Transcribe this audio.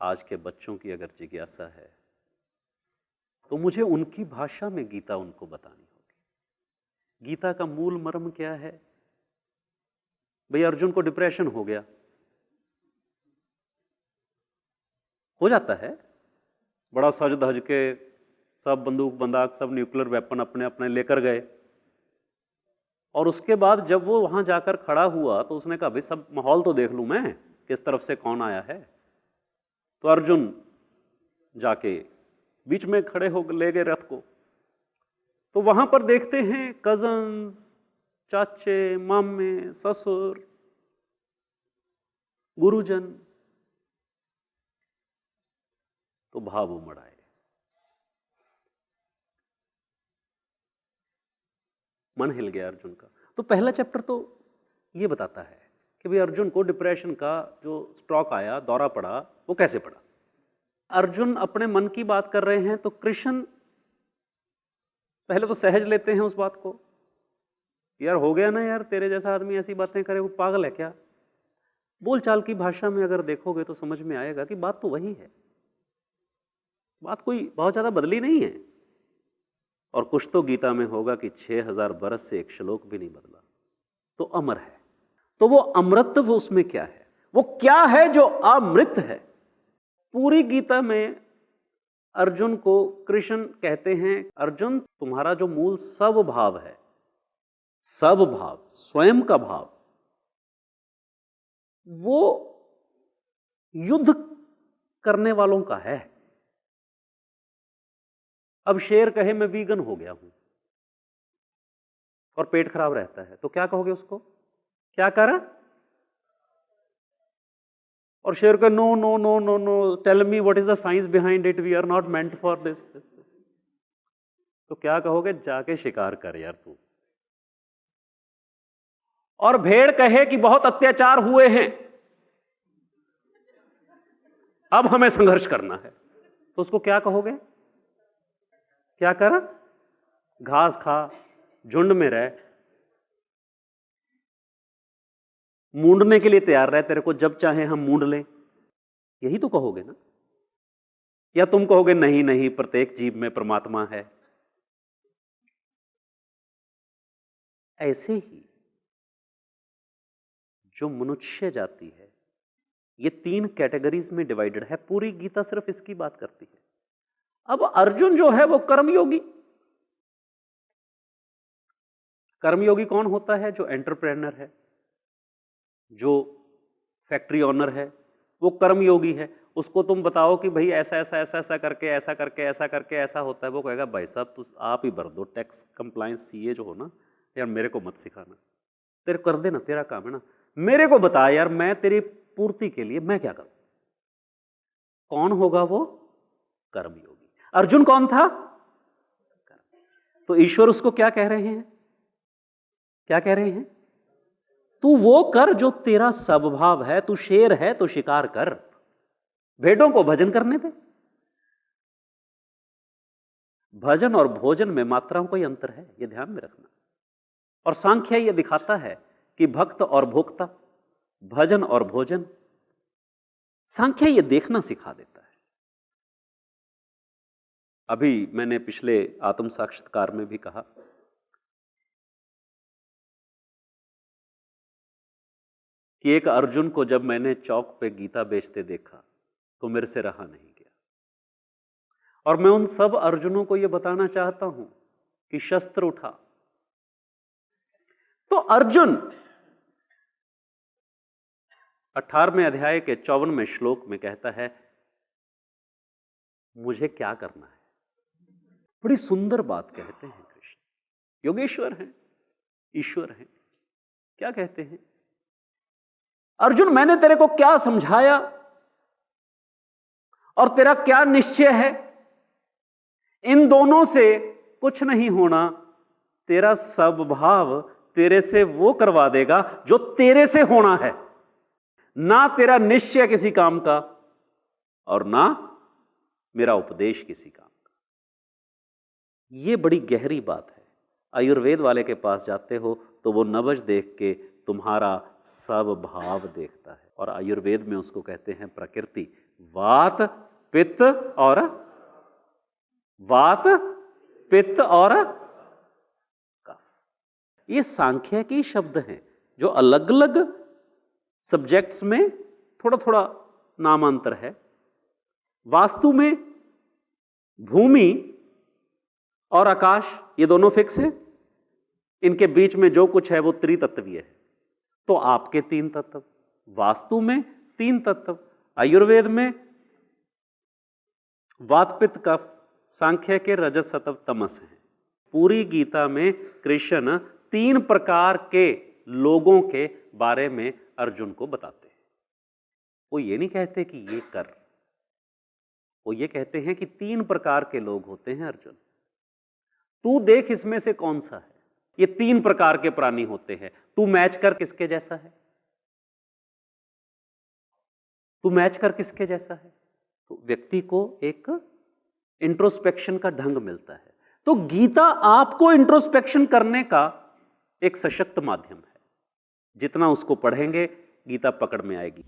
आज के बच्चों की अगर जिज्ञासा है तो मुझे उनकी भाषा में गीता उनको बतानी होगी। गीता का मूल मर्म क्या है? भाई अर्जुन को डिप्रेशन हो गया, हो जाता है, बड़ा सज धज के सब बंदूक बंदाक सब न्यूक्लियर वेपन अपने अपने लेकर गए, और उसके बाद जब वो वहां जाकर खड़ा हुआ तो उसने कहा भाई सब माहौल तो देख लूं मैं, किस तरफ से कौन आया है। तो अर्जुन जाके बीच में खड़े हो ले गए रथ को। तो वहां पर देखते हैं कजन्स, चाचे, मामे, ससुर, गुरुजन, तो भाव उमड़ आए। मन हिल गया अर्जुन का। तो पहला चैप्टर तो ये बताता है कि भाई अर्जुन को डिप्रेशन का जो स्ट्रोक आया, दौरा पड़ा, वो कैसे पड़ा। अर्जुन अपने मन की बात कर रहे हैं तो कृष्ण पहले तो सहज लेते हैं उस बात को, यार हो गया ना यार, तेरे जैसा आदमी ऐसी बातें करे, वो पागल है क्या। बोलचाल की भाषा में अगर देखोगे तो समझ में आएगा कि बात तो वही है, बात कोई बहुत ज्यादा बदली नहीं है। और कुछ तो गीता में होगा कि 6000 बरस से एक श्लोक भी नहीं बदला, तो अमर है। तो वो अमृतत्व उसमें क्या है, वो क्या है जो अमृत है। पूरी गीता में अर्जुन को कृष्ण कहते हैं, अर्जुन तुम्हारा जो मूल सब भाव है, सब भाव स्वयं का भाव, वो युद्ध करने वालों का है। अब शेर कहे मैं वीगन हो गया हूं और पेट खराब रहता है, तो क्या कहोगे उसको, क्या करा। और शेर का no no no no no, tell me what is the science behind it, we are not meant for this. तो क्या कहोगे, जाके शिकार कर यार तू। और भेड़ कहे कि बहुत अत्याचार हुए हैं, अब हमें संघर्ष करना है, तो उसको क्या कहोगे, क्या करा, घास खा, झुंड में रह, मूंडने के लिए तैयार रहे, तेरे को जब चाहे हम मूंड लें, यही तो कहोगे ना। या तुम कहोगे नहीं नहीं, प्रत्येक जीव में परमात्मा है। ऐसे ही जो मनुष्य जाति है ये 3 कैटेगरीज में डिवाइडेड है, पूरी गीता सिर्फ इसकी बात करती है। अब अर्जुन जो है वो कर्मयोगी। कर्मयोगी कौन होता है, जो एंटरप्रेन्योर है, जो फैक्ट्री ओनर है, वो कर्मयोगी है। उसको तुम बताओ कि भाई ऐसा ऐसा ऐसा ऐसा करके ऐसा करके ऐसा करके ऐसा होता है, वो कहेगा भाई साहब तो आप ही भर दो, टैक्स कंप्लायंस सीए जो हो ना, यार मेरे को मत सिखाना, तेरे कर देना, तेरा काम है ना, मेरे को बता यार, मैं तेरी पूर्ति के लिए मैं क्या करूं। कौन होगा वो, कर्मयोगी। अर्जुन कौन था, तो ईश्वर उसको क्या कह रहे हैं, क्या कह रहे हैं, तू वो कर जो तेरा स्वभाव है, तू शेर है तो शिकार कर, भेड़ों को भजन करने दे। भजन और भोजन में मात्राओं का ही अंतर है, यह ध्यान में रखना। और सांख्य यह दिखाता है कि भक्त और भोक्ता, भजन और भोजन, सांख्य यह देखना सिखा देता है। अभी मैंने पिछले आत्म साक्षात्कार में भी कहा कि एक अर्जुन को जब मैंने चौक पे गीता बेचते देखा तो मेरे से रहा नहीं गया। और मैं उन सब अर्जुनों को यह बताना चाहता हूं कि शस्त्र उठा। तो अर्जुन 18वें अध्याय के 54वें श्लोक में कहता है मुझे क्या करना है। बड़ी सुंदर बात कहते हैं कृष्ण, योगेश्वर हैं, ईश्वर हैं। क्या कहते हैं, अर्जुन मैंने तेरे को क्या समझाया और तेरा क्या निश्चय है, इन दोनों से कुछ नहीं होना। तेरा स्वभाव तेरे से वो करवा देगा जो तेरे से होना है, ना तेरा निश्चय किसी काम का और ना मेरा उपदेश किसी काम का। ये बड़ी गहरी बात है। आयुर्वेद वाले के पास जाते हो तो वो नब्ज देख के तुम्हारा स्वभाव देखता है, और आयुर्वेद में उसको कहते हैं प्रकृति। वात पित्त और वात पित्त और कफ। ये सांख्यिकी शब्द हैं जो अलग अलग सब्जेक्ट्स में थोड़ा थोड़ा नामांतर है। वास्तु में भूमि और आकाश ये दोनों फिक्स है, इनके बीच में जो कुछ है वो त्रितत्वीय है। तो आपके 3 तत्व, वास्तु में 3 तत्व, आयुर्वेद में वात पित्त कफ, सांख्य के रजस सत्व तमस है। पूरी गीता में कृष्ण 3 प्रकार के लोगों के बारे में अर्जुन को बताते हैं। वो ये नहीं कहते कि ये कर, वो ये कहते हैं कि 3 प्रकार के लोग होते हैं अर्जुन, तू देख इसमें से कौन सा है। ये 3 प्रकार के प्राणी होते हैं, तू मैच कर किसके जैसा है, तू मैच कर किसके जैसा है। तो व्यक्ति को एक इंट्रोस्पेक्शन का ढंग मिलता है। तो गीता आपको इंट्रोस्पेक्शन करने का एक सशक्त माध्यम है। जितना उसको पढ़ेंगे गीता पकड़ में आएगी।